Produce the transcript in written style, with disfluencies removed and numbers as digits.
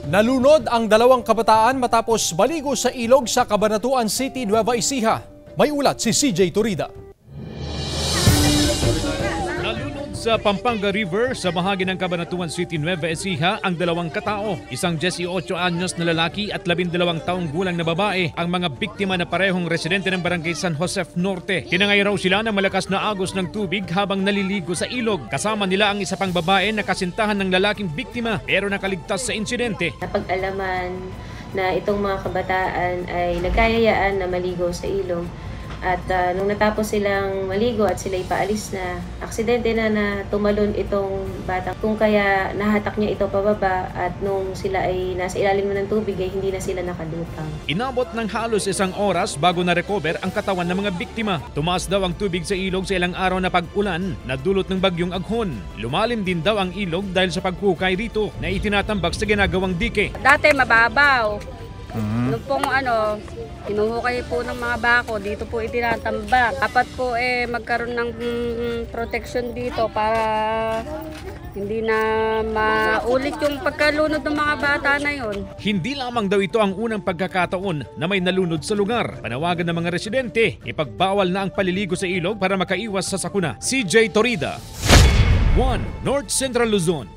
Nalunod ang dalawang kabataan matapos maligo sa ilog sa Cabanatuan City, Nueva Ecija. May ulat si CJ Turida. Nalunod sa Pampanga River sa bahagi ng Cabanatuan City, Nueva Ecija ang dalawang katao. Isang 18 anyos na lalaki at 12 taong gulang na babae ang mga biktima na parehong residente ng Barangay San Josef Norte. Tinangay raw sila ng malakas na agos ng tubig habang naliligo sa ilog. Kasama nila ang isa pang babae na kasintahan ng lalaking biktima pero nakaligtas sa insidente. Napag-alaman na itong mga kabataan ay nagkayayaan na maligo sa ilog. At nung natapos silang maligo at sila'y paalis na, aksidente na tumalon itong bata. Kung kaya nahatak niya ito pababa at nung sila ay nasa ilalim ng tubig ay hindi na sila nakalutang. Inabot ng halos isang oras bago na-recover ang katawan ng mga biktima. Tumaas daw ang tubig sa ilog sa ilang araw na pag-ulan na dulot ng bagyong Aghon. Lumalim din daw ang ilog dahil sa paghukay rito na itinatambak sa ginagawang dike. Dati mababaw. Nung pong hinuhukay po ng mga bako, dito po itinatambak. Dapat po magkaroon ng protection dito para hindi na maulit yung pagkalunod ng mga bata na yon. Hindi lamang daw ito ang unang pagkakataon na may nalunod sa lugar. Panawagan ng mga residente, ipagbawal na ang paliligo sa ilog para makaiwas sa sakuna. CJ Torida, 1 North Central Luzon.